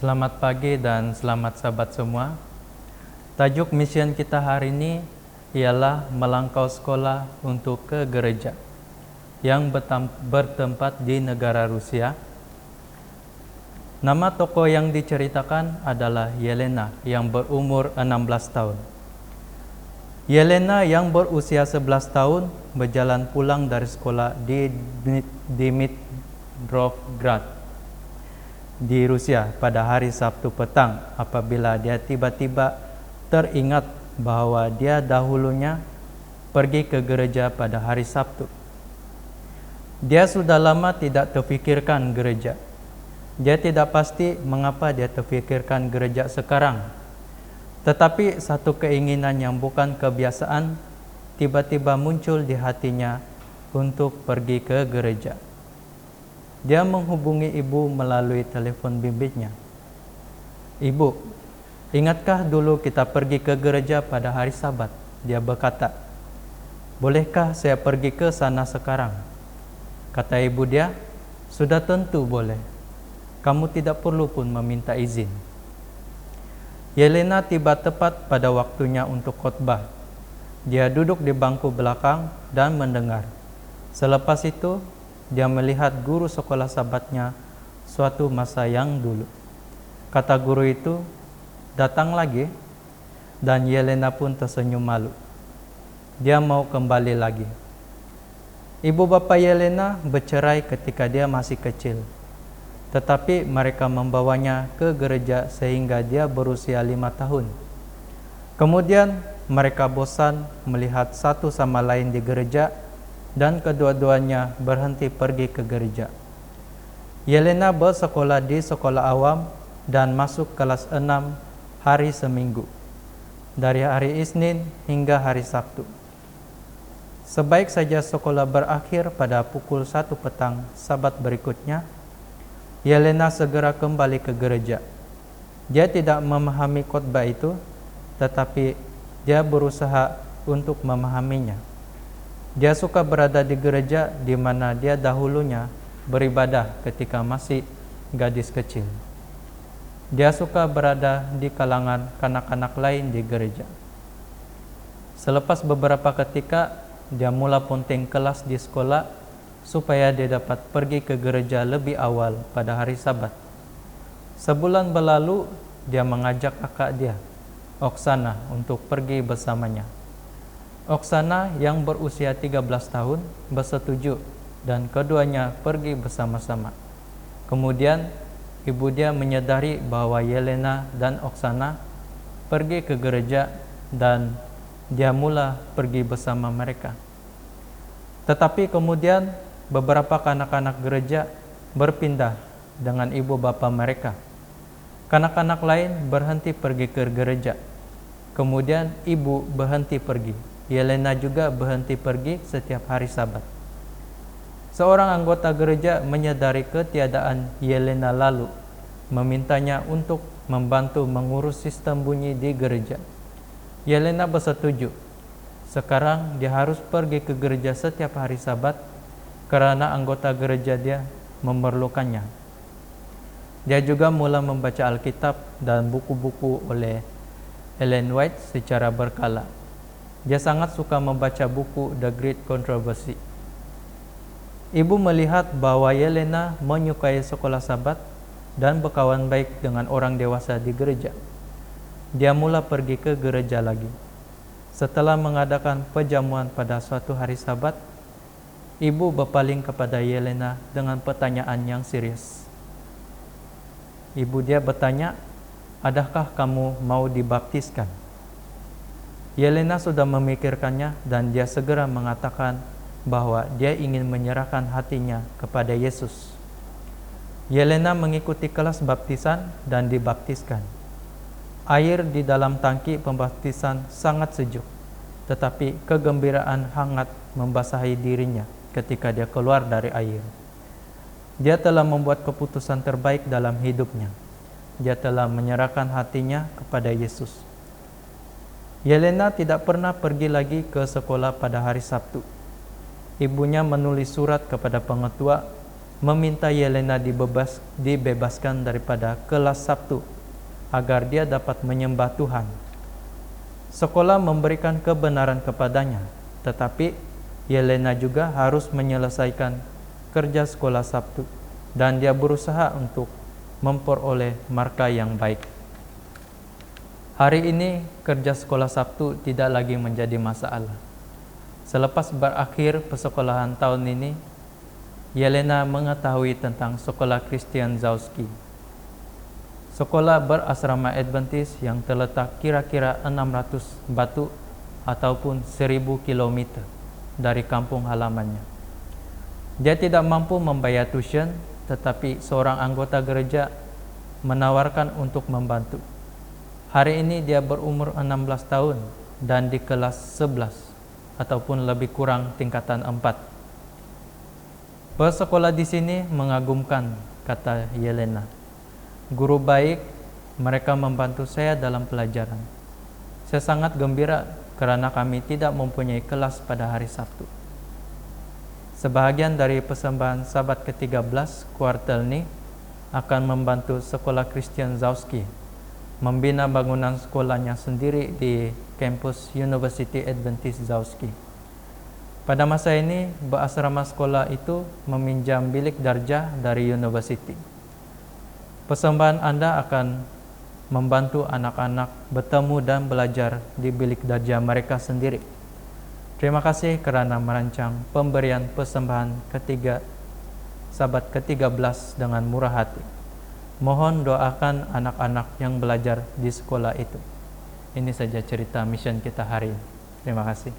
Selamat pagi dan selamat sahabat semua. Tajuk mission kita hari ini ialah melangkau sekolah untuk ke gereja yang bertempat di negara Rusia. Nama tokoh yang diceritakan adalah Yelena yang berumur 16 tahun. Yelena yang berusia 11 tahun berjalan pulang dari sekolah di Dimitrovgrad di Rusia pada hari Sabtu petang apabila dia tiba-tiba teringat bahwa dia dahulunya pergi ke gereja pada hari Sabtu. Dia sudah lama tidak terfikirkan gereja. Dia tidak pasti mengapa dia terfikirkan gereja sekarang. Tetapi satu keinginan yang bukan kebiasaan tiba-tiba muncul di hatinya untuk pergi ke gereja. Dia menghubungi ibu melalui telepon bimbitnya. "Ibu, ingatkah dulu kita pergi ke gereja pada hari Sabat?" Dia berkata. "Bolehkah saya pergi ke sana sekarang?" Kata ibu dia, "Sudah tentu boleh. Kamu tidak perlu pun meminta izin." Yelena tiba tepat pada waktunya untuk khotbah. Dia duduk di bangku belakang dan mendengar. Selepas itu, dia melihat guru sekolah sahabatnya suatu masa yang dulu. Kata guru itu, "Datang lagi?" Dan Yelena pun tersenyum malu. Dia mau kembali lagi. Ibu bapa Yelena bercerai ketika dia masih kecil. Tetapi mereka membawanya ke gereja sehingga dia berusia 5 tahun. Kemudian mereka bosan melihat satu sama lain di gereja dan kedua-duanya berhenti pergi ke gereja. Yelena bersekolah di sekolah awam dan masuk kelas 6 hari seminggu, dari hari Isnin hingga hari Sabtu. Sebaik saja sekolah berakhir pada pukul 1 petang Sabat berikutnya, Yelena segera kembali ke gereja. Dia tidak memahami khotbah itu, tetapi dia berusaha untuk memahaminya. Dia suka berada di gereja di mana dia dahulunya beribadah ketika masih gadis kecil. Dia suka berada di kalangan kanak-kanak lain di gereja. Selepas beberapa ketika, dia mula ponting kelas di sekolah supaya dia dapat pergi ke gereja lebih awal pada hari Sabat. Sebulan berlalu, dia mengajak kakak dia, Oksana, untuk pergi bersamanya. Oksana yang berusia 13 tahun bersetuju dan keduanya pergi bersama-sama. Kemudian ibu dia menyadari bahwa Yelena dan Oksana pergi ke gereja dan dia mula pergi bersama mereka. Tetapi kemudian beberapa kanak-kanak gereja berpindah dengan ibu bapa mereka. Kanak-kanak lain berhenti pergi ke gereja. Kemudian ibu berhenti pergi. Yelena juga berhenti pergi setiap hari Sabat. Seorang anggota gereja menyadari ketiadaan Yelena lalu memintanya untuk membantu mengurus sistem bunyi di gereja. Yelena bersetuju. Sekarang dia harus pergi ke gereja setiap hari Sabat karena anggota gereja dia memerlukannya. Dia juga mula membaca Alkitab dan buku-buku oleh Ellen White secara berkala. Dia sangat suka membaca buku The Great Controversy. Ibu melihat bahwa Yelena menyukai sekolah Sabat dan berkawan baik dengan orang dewasa di gereja. Dia mula pergi ke gereja lagi. Setelah mengadakan perjamuan pada suatu hari Sabat, ibu berpaling kepada Yelena dengan pertanyaan yang serius. Ibu dia bertanya, "Adakah kamu mau dibaptiskan?" Yelena sudah memikirkannya dan dia segera mengatakan bahwa dia ingin menyerahkan hatinya kepada Yesus. Yelena mengikuti kelas baptisan dan dibaptiskan. Air di dalam tangki pembaptisan sangat sejuk, tetapi kegembiraan hangat membasahi dirinya ketika dia keluar dari air. Dia telah membuat keputusan terbaik dalam hidupnya. Dia telah menyerahkan hatinya kepada Yesus. Yelena tidak pernah pergi lagi ke sekolah pada hari Sabtu. Ibunya menulis surat kepada pengetua meminta Yelena dibebaskan daripada kelas Sabtu agar dia dapat menyembah Tuhan. Sekolah memberikan kebenaran kepadanya, tetapi Yelena juga harus menyelesaikan kerja sekolah Sabtu dan dia berusaha untuk memperoleh marka yang baik. Hari ini kerja sekolah Sabtu tidak lagi menjadi masalah. Selepas berakhir persekolahan tahun ini, Yelena mengetahui tentang sekolah Christian Zauski. Sekolah berasrama Adventist yang terletak kira-kira 600 batu ataupun 1000 km dari kampung halamannya. Dia tidak mampu membayar tuition, tetapi seorang anggota gereja menawarkan untuk membantu. Hari ini dia berumur 16 tahun dan di kelas 11 ataupun lebih kurang tingkatan 4. Bersekolah di sini mengagumkan, kata Yelena. Guru baik, mereka membantu saya dalam pelajaran. Saya sangat gembira karena kami tidak mempunyai kelas pada hari Sabtu. Sebahagian dari persembahan Sabat ke-13 kuartal ini akan membantu sekolah Christian Zauski membina bangunan sekolahnya sendiri di kampus University Adventist Zauski. Pada masa ini, berasrama sekolah itu meminjam bilik darjah dari university. Persembahan Anda akan membantu anak-anak bertemu dan belajar di bilik darjah mereka sendiri. Terima kasih kerana merancang pemberian persembahan Sabat ke-13 dengan murah hati. Mohon doakan anak-anak yang belajar di sekolah itu. Ini saja cerita mission kita hari ini. Terima kasih.